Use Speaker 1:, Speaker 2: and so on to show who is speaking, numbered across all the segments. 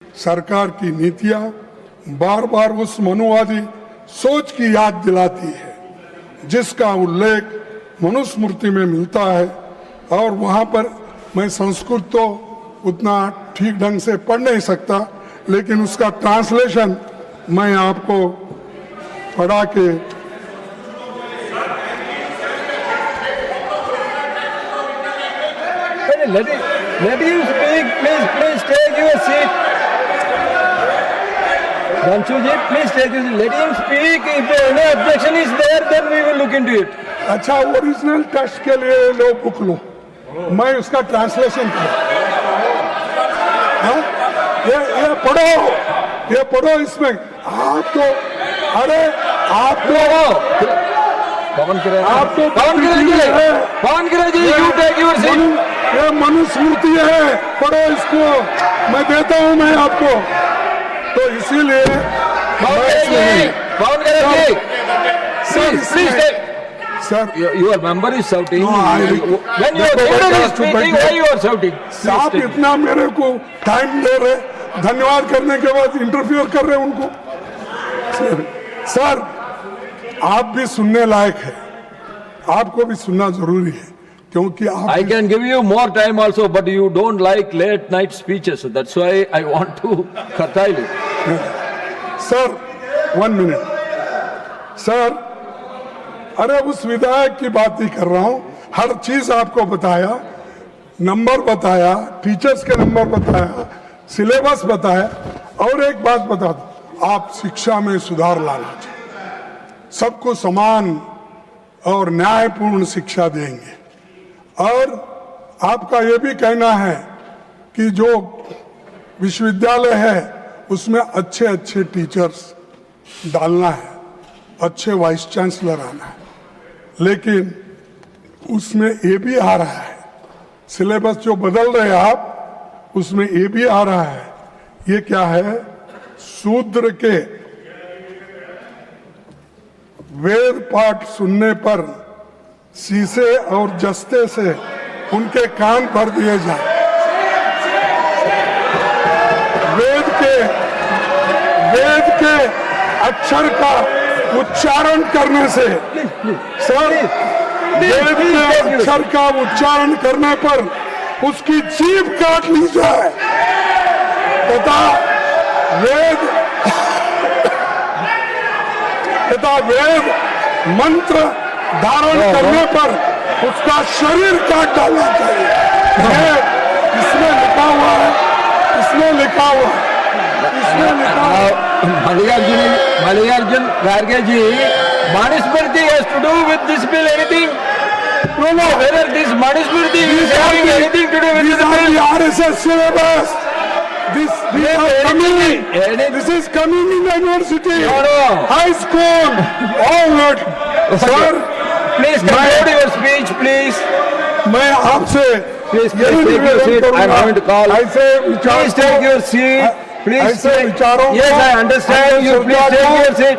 Speaker 1: सरकार की नीतियां बार बार उस मनुवादी सोच की याद दिलाती है जिसका उल्लेख मनुस्मृति में मिलता है। और वहां पर मैं संस्कृत तो उतना ठीक ढंग से पढ़ नहीं सकता, लेकिन उसका ट्रांसलेशन मैं आपको पढ़ा के
Speaker 2: let him speak, please take your seat. Ranchuji, please take your seat. Let him speak. If any objection is there, then we will look into it.
Speaker 1: अच्छा, ओरिजिनल टेक्स्ट के लिए लो बुक लो, मैं उसका ट्रांसलेशन करूं। ये पढ़ो इसमें। आप तो अरे आप तो
Speaker 2: पवन Kiran ji, you take your seat.
Speaker 1: ये मनुस्मृति है, पढ़ो इसको, मैं देता हूं मैं आपको। तो इसीलिए
Speaker 2: पवन Kiran ji,
Speaker 1: sir,
Speaker 2: your member is shouting.
Speaker 1: No,
Speaker 2: When your leader is speaking, why you are shouting?
Speaker 1: आप इतना मेरे को टाइम दे रहे, धन्यवाद करने के बाद इंटरफियर कर रहे उनको। सर, आप भी सुनने लायक है, आपको भी सुनना जरूरी है, क्योंकि आप
Speaker 2: I can give you more time also, but you don't like late night speeches. That's why I want to curtail it.
Speaker 1: Sir 1 minute sir, अरे उस विधायक की बात ही कर रहा हूं। हर चीज आपको बताया, नंबर बताया, टीचर्स के नंबर बताया, सिलेबस बताया। और एक बात बता दो, आप शिक्षा में सुधार लाना चाहिए, सबको समान और न्यायपूर्ण शिक्षा देंगे। और आपका ये भी कहना है कि जो विश्वविद्यालय है उसमें अच्छे अच्छे टीचर्स डालना है, अच्छे वाइस चांसलर आना है, लेकिन उसमें ये भी आ रहा है, सिलेबस जो बदल रहे हैं आप, उसमें ये भी आ रहा है। ये क्या है? शूद्र के वेद पाठ सुनने पर शीशे और जस्ते से उनके कान भर दिए जाए। वेद के अक्षर का उच्चारण करने से, सर, वेद के अक्षर का उच्चारण करने पर उसकी जीभ काट ली जाए तथा वेद मंत्र धारण करने पर उसका शरीर काट डालना चाहिए। इसमें लिखा हुआ है, इसमें लिखा हुआ है।
Speaker 2: Mallikarjun Kharge ji, Manusmriti has to do with this bill anything? No, whether this Manusmriti is having anything to do with this bill?
Speaker 1: The RSS syllabus. This is coming in the university, high school, all that. Sir,
Speaker 2: please conclude your speech, please.
Speaker 1: मैं आपसे
Speaker 2: Please take your seat. I am going to call. Please take your seat. Please take. Yes, I understand. You please take your seat.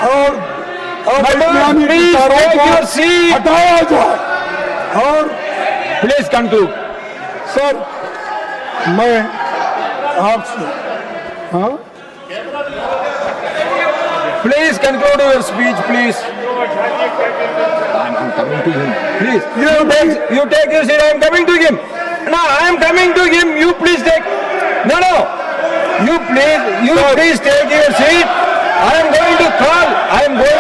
Speaker 1: और
Speaker 2: Please take your seat.
Speaker 1: हटाया जाए। और
Speaker 2: Please conclude.
Speaker 1: Sir, मैं आपसे, हाँ,
Speaker 2: Please conclude your speech, please. I'm coming to him. Please. You take your seat. I am coming to him. No, I am coming to him. You please take. No. You please take your seat. I am going to call. This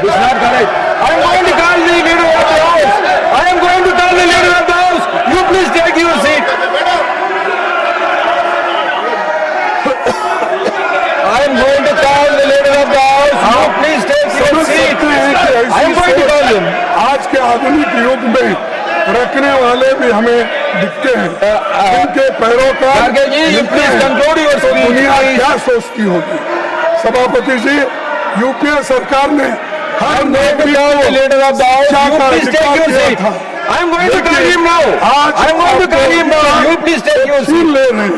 Speaker 2: is not correct. I am going to call the leader of the house. You please take your seat. I am going to call the leader of the house. You please take your seat. I am going to call him.
Speaker 1: आज के आधुनिक युग में रखने वाले भी हमें दिखते हैं, उनके पैरोकार।
Speaker 2: you please conclude your speech.
Speaker 1: दुनिया क्या सोचती होगी? सभापति जी, यूपीए सरकार ने हर
Speaker 2: leader of the house. You please take your seat. I am going to call him now. You please take your seat.
Speaker 1: ले रहे हैं।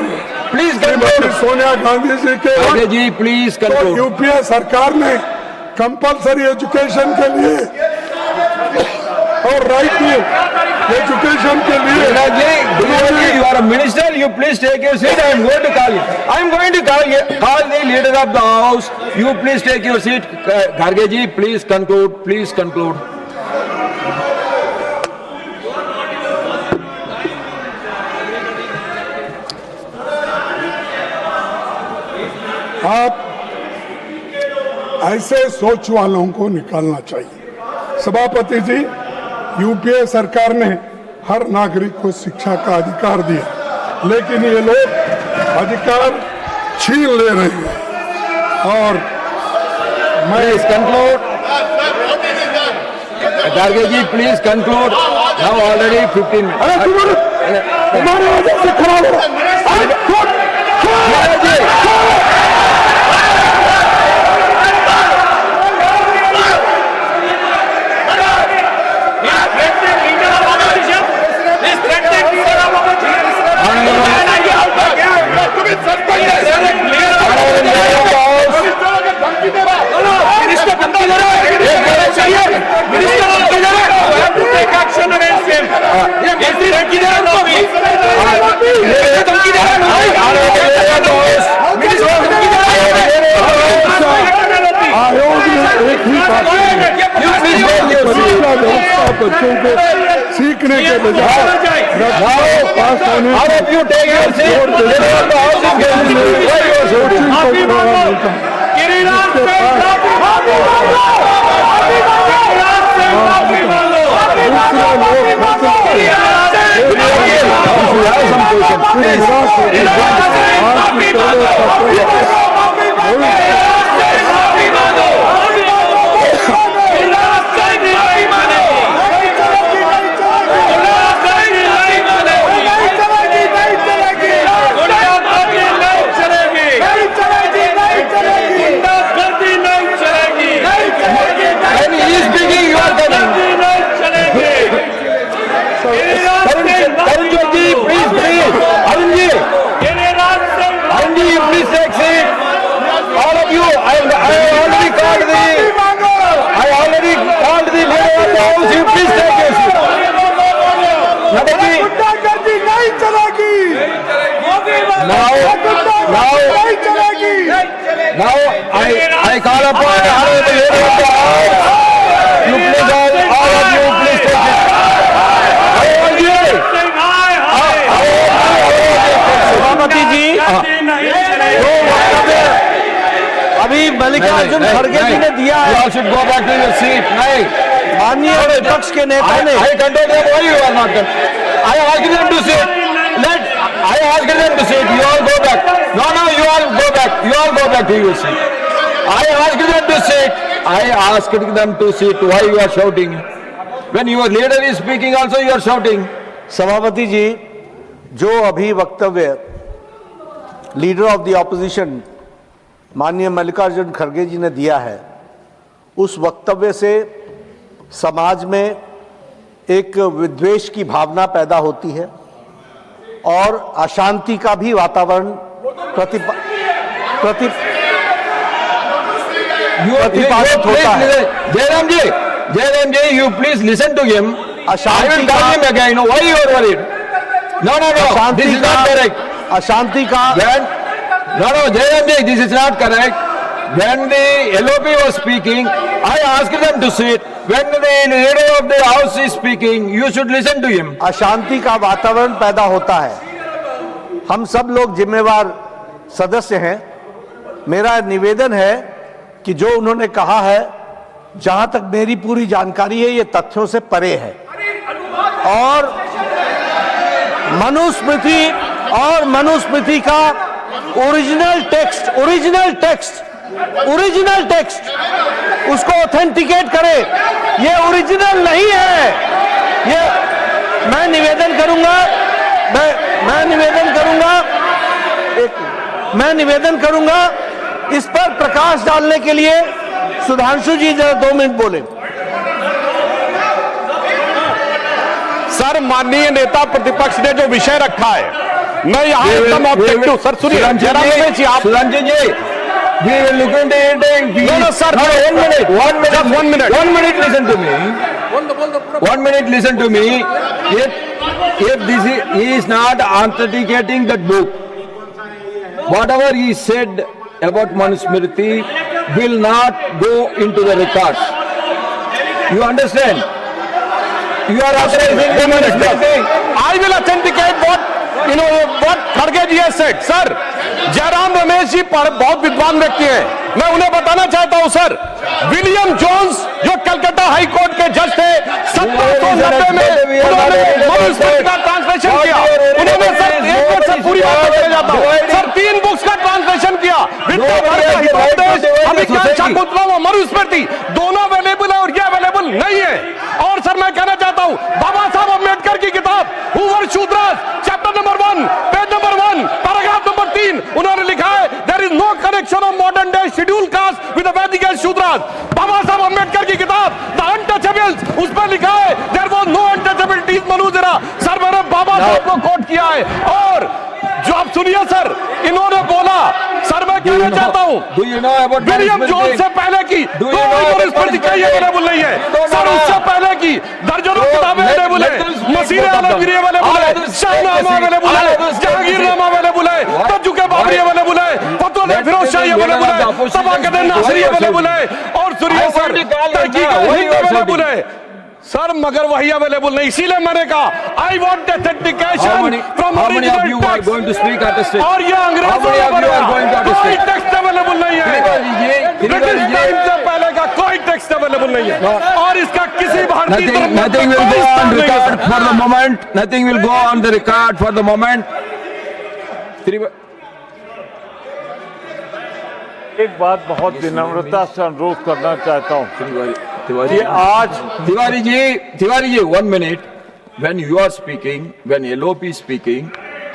Speaker 2: Please conclude.
Speaker 1: सोनिया गांधी जी के
Speaker 2: Kharge ji, please
Speaker 1: तो
Speaker 2: conclude.
Speaker 1: यूपीए सरकार ने कंपलसरी एजुकेशन के लिए और राइट टू एजुकेशन के लिए
Speaker 2: Gujaratji, you are a minister. You please take your seat. I am going to call you. I am going to call the leader of the house. You please take your seat. Kharge ji, please conclude. Please conclude.
Speaker 1: आप ऐसे सोच वालों को निकालना चाहिए। सभापति जी, UPA सरकार ने हर नागरिक को शिक्षा का अधिकार दिया, लेकिन ये लोग अधिकार छीन ले रहे हैं। और मैं
Speaker 2: Please conclude. Kharge ji, please conclude. Now already 15 minutes.
Speaker 1: अरे तुम्हारे वजह से खराब हो।
Speaker 2: Kharge ji.
Speaker 1: बच्चों को सीखने के बजाय पास होने
Speaker 2: All of you take your seat. The house Now I call upon the leader of the house. You please all of you please take it.
Speaker 3: सभापति जी, अभी मल्लिकार्जुन खड़गे जी ने दिया है।
Speaker 2: You should go back to your seat. नहीं,
Speaker 3: माननीय विपक्ष के नेता ने
Speaker 2: I control them. Why you are not? I asked them to sit. I asked them to sit. You all go back. No, you all go back. You all go back to your seat. I asked them to sit. I asked them to sit. Why you are shouting? When your leader is speaking, also you are shouting.
Speaker 3: सभापति जी, जो अभी वक्तव्य leader of the opposition माननीय मल्लिकार्जुन खड़गे जी ने दिया है, उस वक्तव्य से समाज में एक विद्वेष की भावना पैदा होती है और अशांति का भी वातावरण प्रतिपादित होता है।
Speaker 2: Jairam ji, you please listen to him. I will call him again. Why you are worried? No. This is not correct.
Speaker 3: अशांति का
Speaker 2: No, Jairam ji, this is not correct. When the LOP was speaking, I asked them to sit. When the leader of the house is speaking, you should listen to him.
Speaker 3: अशांति का वातावरण पैदा होता है। हम सब लोग जिम्मेवार सदस्य हैं। मेरा निवेदन है कि जो उन्होंने कहा है, जहां तक मेरी पूरी जानकारी है, ये तथ्यों से परे है और मनुस्मृति का ओरिजिनल टेक्स्ट उसको ऑथेंटिकेट करे। ये ओरिजिनल नहीं है। ये मैं निवेदन करूंगा इस पर प्रकाश डालने के लिए सुधांशु जी जरा 2 मिनट बोले।
Speaker 4: सर, माननीय नेता प्रतिपक्ष ने जो विषय रखा है, मैं यहाँ एकदम ऑब्जेक्टिव। सर सुनिए, आप
Speaker 2: Sudanshu ji, we will look into it and
Speaker 4: No, sir.
Speaker 2: 1 minute.
Speaker 4: Just 1 minute.
Speaker 2: 1 minute, listen to me. 1 minute, listen to me. If he is not authenticating that book, whatever he said about Manusmriti will not go into the records. You understand? You are authorizing the Manusmriti.
Speaker 4: I will authenticate what खड़गे जी has said. Sir, Jairam Ramesh ji बहुत विद्वान व्यक्ति हैं. मैं उन्हें बताना चाहता हूं सर, विलियम जोन्स जो कलकत्ता हाई कोर्ट के जज थे 1790 में उन्होंने मनुस्मृति का ट्रांसलेशन किया. उन्होंने सर एक मिनट से पूरी बात बताया जाता हूं सर, 3 बुक्स का ट्रांसलेशन किया. अभिज्ञान शाकुंतलम और मनुस्मृति दोनों अवेलेबल है और ये अवेलेबल नहीं है. और सर मैं कहना चाहता हूं बाबा साहब अम्बेडकर की किताब who were Shudras chapter number 1 page number 1 paragraph number 3 उन्होंने लिखा है there is no connection of modern day schedule caste with the Vedic and Shudras. Baba Saheb Ambedkar की किताब द अनटचेबल्स उस पर लिखा है देयर वाज नो अनटचेबिलिटी मनुजरा. सर मैंने बाबा साहब को कोट किया है. और जो आप सुनिए सर, इन्होंने बोला सर मैं कहना चाहता हूं विलियम जोन्स से पहले की मनुस्मृति कहीं अवेलेबल नहीं है सर. उससे पहले की दर्जनों किताबें अवेलेबल है, मसीह आलमगीरी अवेलेबल है, शाहनामा अवेलेबल है, जहांगीरनामा अवेलेबल है, तजुके बाबरी अवेलेबल है, फतवा फिरोज शाही अवेलेबल है, तबाकत नासिरी अवेलेबल है. और सुनिए सर तहकीक अवेलेबल है सर, मगर वही अवेलेबल नहीं. इसीलिए मैंने कहा I want authentication from original text. और ये अंग्रेजों ने बनाया, कोई टेक्स्ट अवेलेबल नहीं है. ब्रिटिश टाइम से पहले का कोई टेक्स्ट अवेलेबल नहीं है और इसका किसी भारतीय
Speaker 2: Nothing will go on record for the moment. Nothing will go on the record for the moment.
Speaker 5: एक बात बहुत विनम्रता से अनुरोध करना चाहता हूँ
Speaker 2: तिवारी
Speaker 5: आज
Speaker 2: Tiwari ji 1 minute. When you are speaking, when LOP is speaking,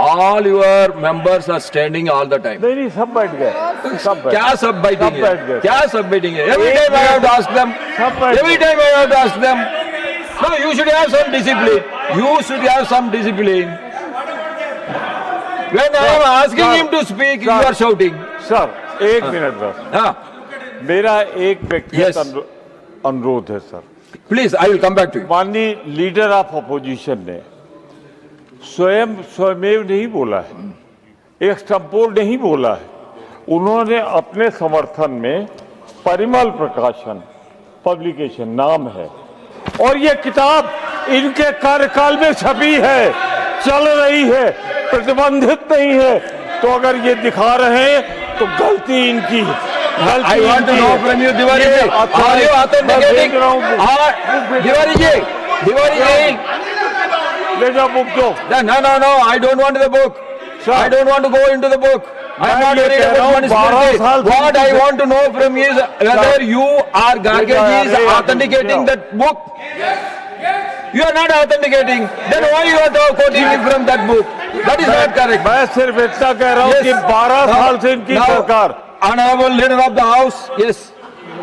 Speaker 2: all your members are standing all the time.
Speaker 5: नहीं सब बैठ गए, सब बैठ
Speaker 2: क्या सब बैठेंगे?
Speaker 5: सब बैठ गए.
Speaker 2: क्या सब बैठेंगे? Every time I have to ask them.
Speaker 5: सब बैठ
Speaker 2: Every time I have to ask them. No, you should have some discipline. You should have some discipline. When I am asking him to speak, you are shouting.
Speaker 5: Sir एक minute बस,
Speaker 2: हाँ,
Speaker 5: मेरा एक व्यक्तिगत
Speaker 2: Yes.
Speaker 5: अनुरोध है sir.
Speaker 2: please, I will come back to you.
Speaker 5: माननीय leader of opposition ने स्वयमेव नहीं बोला है, एक्सटेम्पोर नहीं बोला है. उन्होंने अपने समर्थन में परिमल प्रकाशन पब्लिकेशन नाम है और ये किताब इनके कार्यकाल में छपी है, चल रही है, प्रतिबंधित नहीं है. तो अगर ये दिखा रहे हैं तो गलती इनकी है.
Speaker 2: I want to know from you, Tiwari ji, are you authenticating? Tiwari ji,
Speaker 5: ले जाओ बुक दो.
Speaker 2: no, I don't want the book. I don't want to go into the book. I am not
Speaker 5: ये
Speaker 2: worried
Speaker 5: कह रहा
Speaker 2: about
Speaker 5: हूँ, 12 साल
Speaker 2: Manusmriti. What I want to know from you is whether you are Gargaji is authenticating that book. You are not authenticating. Then why you are quoting from that book? That is not correct.
Speaker 5: मैं सिर्फ इतना कह रहा हूँ कि 12 साल से इनकी सरकार.
Speaker 2: Honorable leader of the house, yes.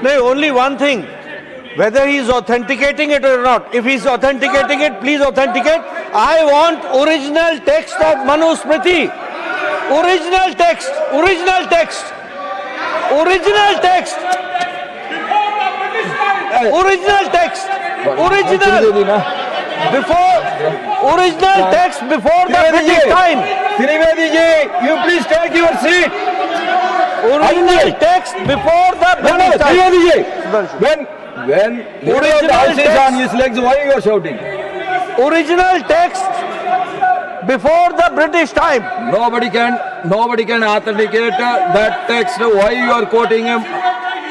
Speaker 3: No, only one thing. Whether he is authenticating it or not. If he is authenticating it, please authenticate. I want original text of Manusmriti. Original text. Original text. Original text. Original text. Original. Before. Original text before the British time.
Speaker 2: Trivedi ji, you please take your seat.
Speaker 3: Original text before the British time.
Speaker 2: Trivedi ji, when leader of the house is on his legs, why you are shouting?
Speaker 3: Original text before the British time.
Speaker 2: Nobody can authenticate that text. Why you are quoting him?